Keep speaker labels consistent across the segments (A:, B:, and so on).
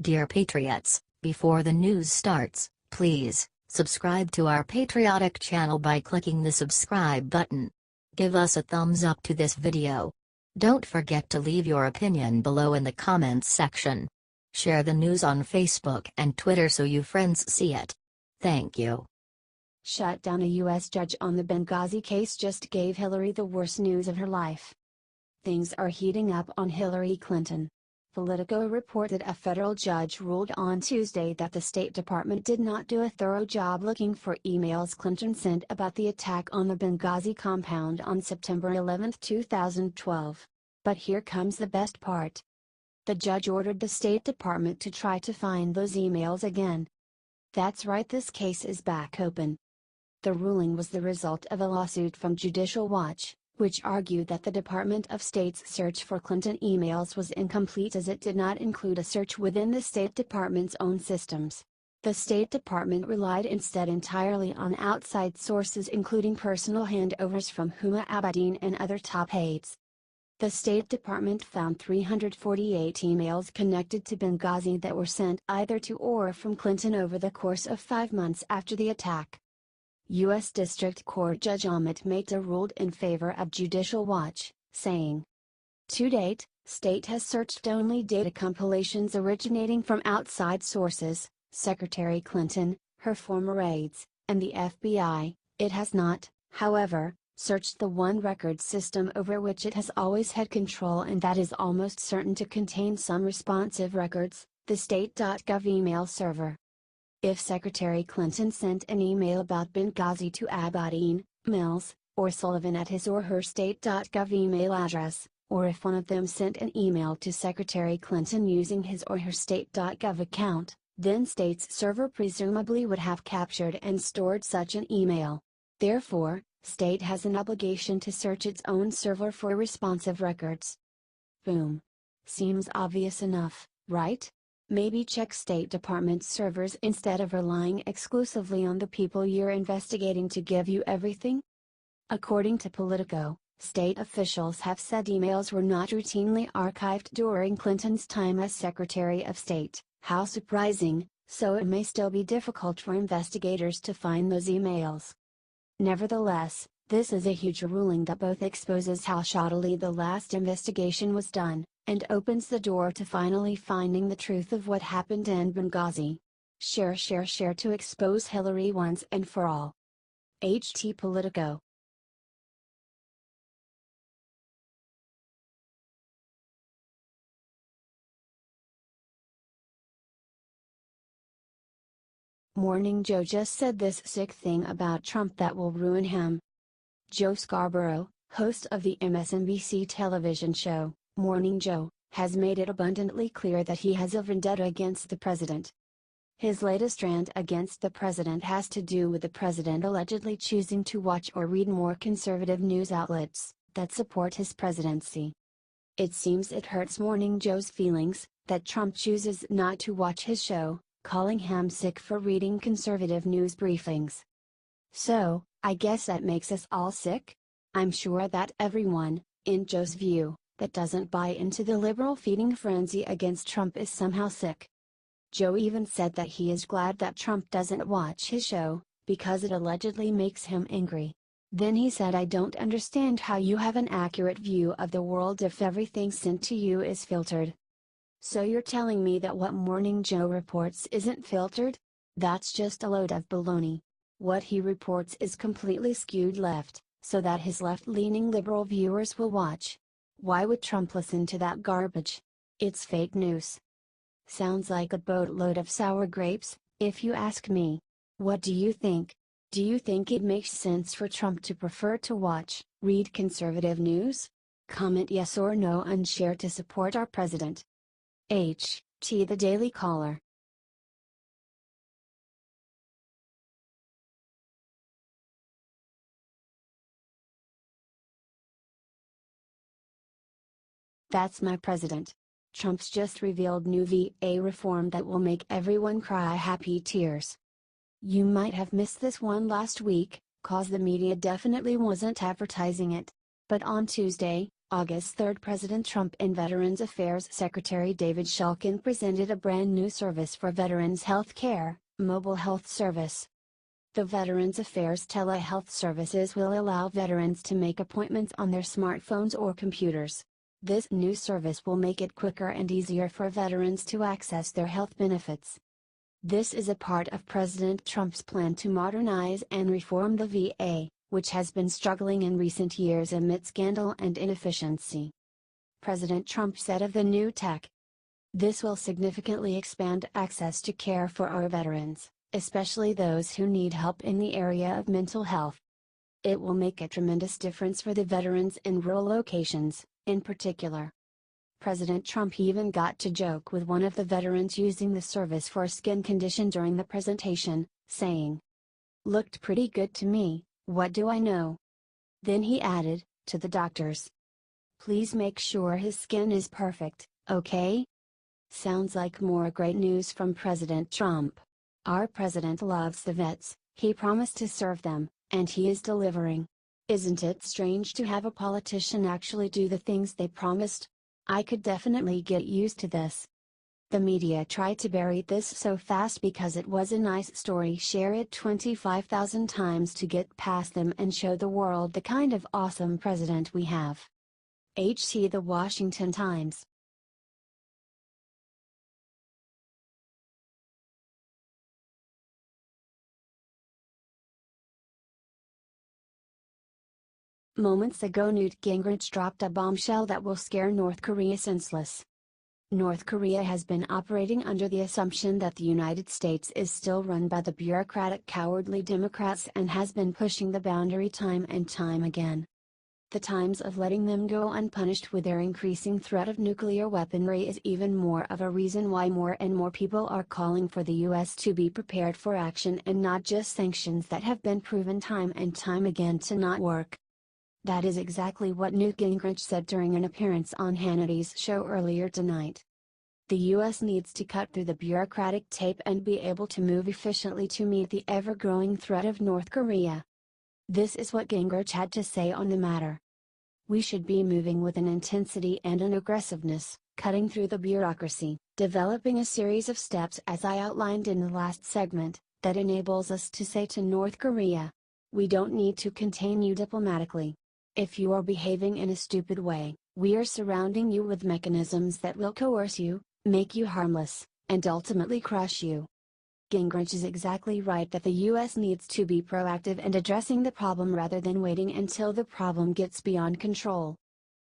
A: Dear Patriots, before the news starts, please subscribe to our patriotic channel by clicking the subscribe button. Give us a thumbs up to this video. Don't forget to leave your opinion below in the comments section. Share the news on Facebook and Twitter so you friends see it. Thank you.
B: Shutdown. A U.S. judge on the Benghazi case just gave Hillary the worst news of her life. Things are heating up on Hillary Clinton. Politico reported a federal judge ruled on Tuesday that the State Department did not do a thorough job looking for emails Clinton sent about the attack on the Benghazi compound on September 11, 2012. But here comes the best part. The judge ordered the State Department to try to find those emails again. That's right, this case is back open. The ruling was the result of a lawsuit from Judicial Watch, which argued that the Department of State's search for Clinton emails was incomplete as it did not include a search within the State Department's own systems. The State Department relied instead entirely on outside sources, including personal handovers from Huma Abedin and other top aides. The State Department found 348 emails connected to Benghazi that were sent either to or from Clinton over the course of 5 months after the attack. U.S. District Court Judge Amit Mehta ruled in favor of Judicial Watch, saying, "To date, State has searched only data compilations originating from outside sources, Secretary Clinton, her former aides, and the FBI. It has not, however, searched the one record system over which it has always had control and that is almost certain to contain some responsive records, the state.gov email server. If Secretary Clinton sent an email about Benghazi to Abedin, Mills, or Sullivan at his or her state.gov email address, or if one of them sent an email to Secretary Clinton using his or her state.gov account, then State's server presumably would have captured and stored such an email. Therefore, State has an obligation to search its own server for responsive records." Boom. Seems obvious enough, right? Maybe check State Department servers instead of relying exclusively on the people you're investigating to give you everything? According to Politico, state officials have said emails were not routinely archived during Clinton's time as Secretary of State. How surprising, so it may still be difficult for investigators to find those emails. Nevertheless, this is a huge ruling that both exposes how shoddily the last investigation was done, and opens the door to finally finding the truth of what happened in Benghazi. Share to expose Hillary once and for all. HT Politico. Morning Joe just said this sick thing about Trump that will ruin him. Joe Scarborough, host of the MSNBC television show, Morning Joe, has made it abundantly clear that he has a vendetta against the president. His latest rant against the president has to do with the president allegedly choosing to watch or read more conservative news outlets that support his presidency. It seems it hurts Morning Joe's feelings that Trump chooses not to watch his show, calling him sick for reading conservative news briefings. So, I guess that makes us all sick? I'm sure that everyone, in Joe's view, that doesn't buy into the liberal feeding frenzy against Trump is somehow sick. Joe even said that he is glad that Trump doesn't watch his show, because it allegedly makes him angry. Then he said, "I don't understand how you have an accurate view of the world if everything sent to you is filtered." So you're telling me that what Morning Joe reports isn't filtered? That's just a load of baloney. What he reports is completely skewed left, so that his left-leaning liberal viewers will watch. Why would Trump listen to that garbage? It's fake news. Sounds like a boatload of sour grapes, if you ask me. What do you think? Do you think it makes sense for Trump to prefer to read conservative news? Comment yes or no and share to support our president. HT The Daily Caller. That's my president. Trump's just revealed new VA reform that will make everyone cry happy tears. You might have missed this one last week, cause the media definitely wasn't advertising it. But on Tuesday, August 3, President Trump and Veterans Affairs Secretary David Shulkin presented a brand new service for veterans health care, mobile health service. The Veterans Affairs telehealth services will allow veterans to make appointments on their smartphones or computers. This new service will make it quicker and easier for veterans to access their health benefits. This is a part of President Trump's plan to modernize and reform the VA, which has been struggling in recent years amid scandal and inefficiency. President Trump said of the new tech, "This will significantly expand access to care for our veterans, especially those who need help in the area of mental health. It will make a tremendous difference for the veterans in rural locations, in particular." President Trump even got to joke with one of the veterans using the service for a skin condition during the presentation, saying, "Looked pretty good to me, what do I know?" Then he added, to the doctors, "Please make sure his skin is perfect, okay?" Sounds like more great news from President Trump. Our president loves the vets, he promised to serve them, and he is delivering. Isn't it strange to have a politician actually do the things they promised? I could definitely get used to this. The media tried to bury this so fast because it was a nice story. Share it 25,000 times to get past them and show the world the kind of awesome president we have. HT The Washington Times. Moments ago, Newt Gingrich dropped a bombshell that will scare North Korea senseless. North Korea has been operating under the assumption that the United States is still run by the bureaucratic, cowardly Democrats and has been pushing the boundary time and time again. The times of letting them go unpunished with their increasing threat of nuclear weaponry is even more of a reason why more and more people are calling for the U.S. to be prepared for action and not just sanctions that have been proven time and time again to not work. That is exactly what Newt Gingrich said during an appearance on Hannity's show earlier tonight. The U.S. needs to cut through the bureaucratic tape and be able to move efficiently to meet the ever-growing threat of North Korea. This is what Gingrich had to say on the matter. "We should be moving with an intensity and an aggressiveness, cutting through the bureaucracy, developing a series of steps as I outlined in the last segment, that enables us to say to North Korea, we don't need to contain you diplomatically. If you are behaving in a stupid way, we are surrounding you with mechanisms that will coerce you, make you harmless, and ultimately crush you." Gingrich is exactly right that the U.S. needs to be proactive and addressing the problem rather than waiting until the problem gets beyond control.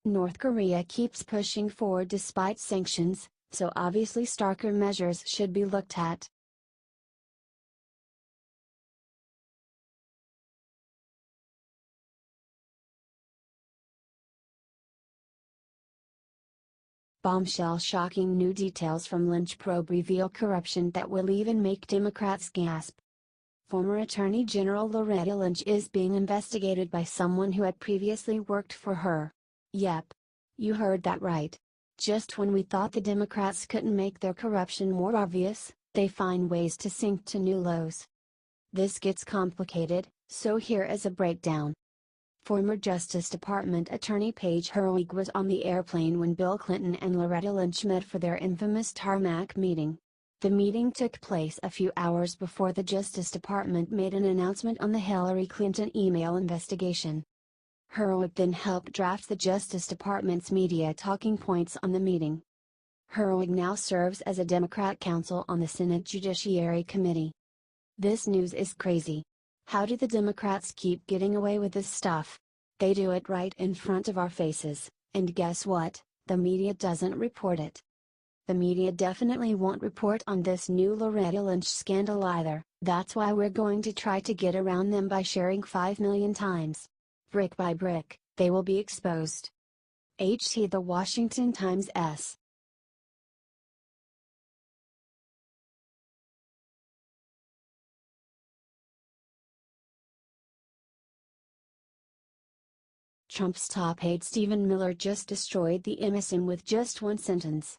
B: North Korea keeps pushing forward despite sanctions, so obviously starker measures should be looked at. Bombshell: shocking new details from Lynch probe reveal corruption that will even make Democrats gasp. Former Attorney General Loretta Lynch is being investigated by someone who had previously worked for her. Yep. You heard that right. Just when we thought the Democrats couldn't make their corruption more obvious, they find ways to sink to new lows. This gets complicated, so here is a breakdown. Former Justice Department Attorney Paige Herwig was on the airplane when Bill Clinton and Loretta Lynch met for their infamous tarmac meeting. The meeting took place a few hours before the Justice Department made an announcement on the Hillary Clinton email investigation. Herwig then helped draft the Justice Department's media talking points on the meeting. Herwig now serves as a Democrat counsel on the Senate Judiciary Committee. This news is crazy. How do the Democrats keep getting away with this stuff? They do it right in front of our faces, and guess what? The media doesn't report it. The media definitely won't report on this new Loretta Lynch scandal either. That's why we're going to try to get around them by sharing 5 million times. Brick by brick, they will be exposed. HT The Washington Times S. Trump's top aide Stephen Miller just destroyed the MSM with just one sentence.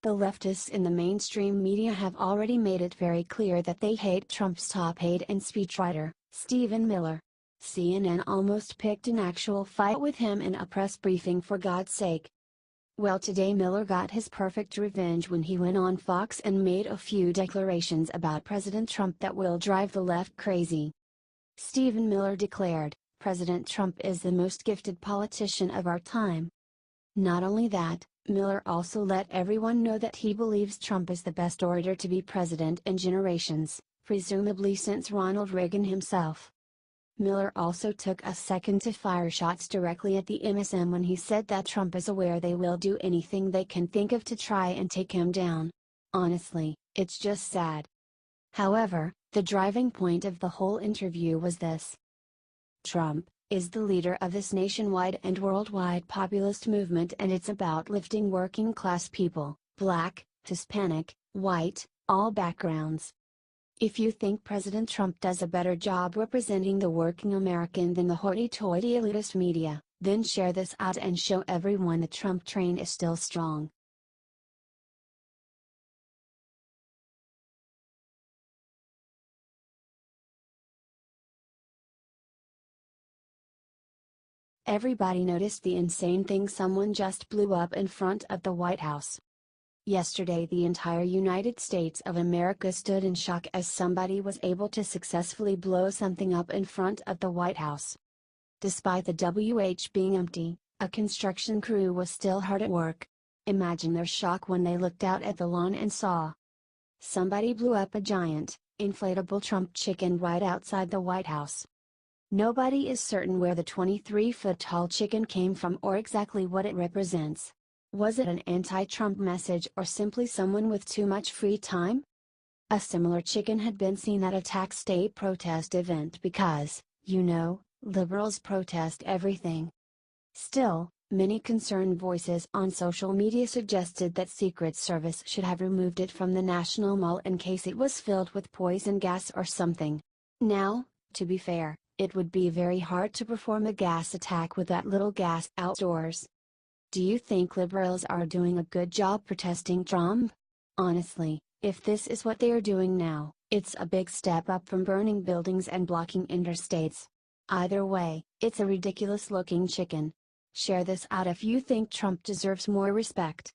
B: The leftists in the mainstream media have already made it very clear that they hate Trump's top aide and speechwriter, Stephen Miller. CNN almost picked an actual fight with him in a press briefing, for God's sake. Well, today Miller got his perfect revenge when he went on Fox and made a few declarations about President Trump that will drive the left crazy. Stephen Miller declared, "President Trump is the most gifted politician of our time." Not only that, Miller also let everyone know that he believes Trump is the best orator to be president in generations, presumably since Ronald Reagan himself. Miller also took a second to fire shots directly at the MSM when he said that Trump is aware they will do anything they can think of to try and take him down. Honestly, it's just sad. However, the driving point of the whole interview was this: Trump is the leader of this nationwide and worldwide populist movement, and it's about lifting working class people, black, Hispanic, white, all backgrounds. If you think President Trump does a better job representing the working American than the hoity-toity elitist media, then share this out and show everyone the Trump train is still strong. Everybody noticed the insane thing someone just blew up in front of the White House. Yesterday the entire United States of America stood in shock as somebody was able to successfully blow something up in front of the White House. Despite the WH being empty, a construction crew was still hard at work. Imagine their shock when they looked out at the lawn and saw somebody blew up a giant, inflatable Trump chicken right outside the White House. Nobody is certain where the 23-foot-tall chicken came from or exactly what it represents. Was it an anti-Trump message or simply someone with too much free time? A similar chicken had been seen at a tax day protest event because, liberals protest everything. Still, many concerned voices on social media suggested that Secret Service should have removed it from the National Mall in case it was filled with poison gas or something. Now, to be fair, it would be very hard to perform a gas attack with that little gas outdoors. Do you think liberals are doing a good job protesting Trump? Honestly, if this is what they are doing now, it's a big step up from burning buildings and blocking interstates. Either way, it's a ridiculous looking chicken. Share this out if you think Trump deserves more respect.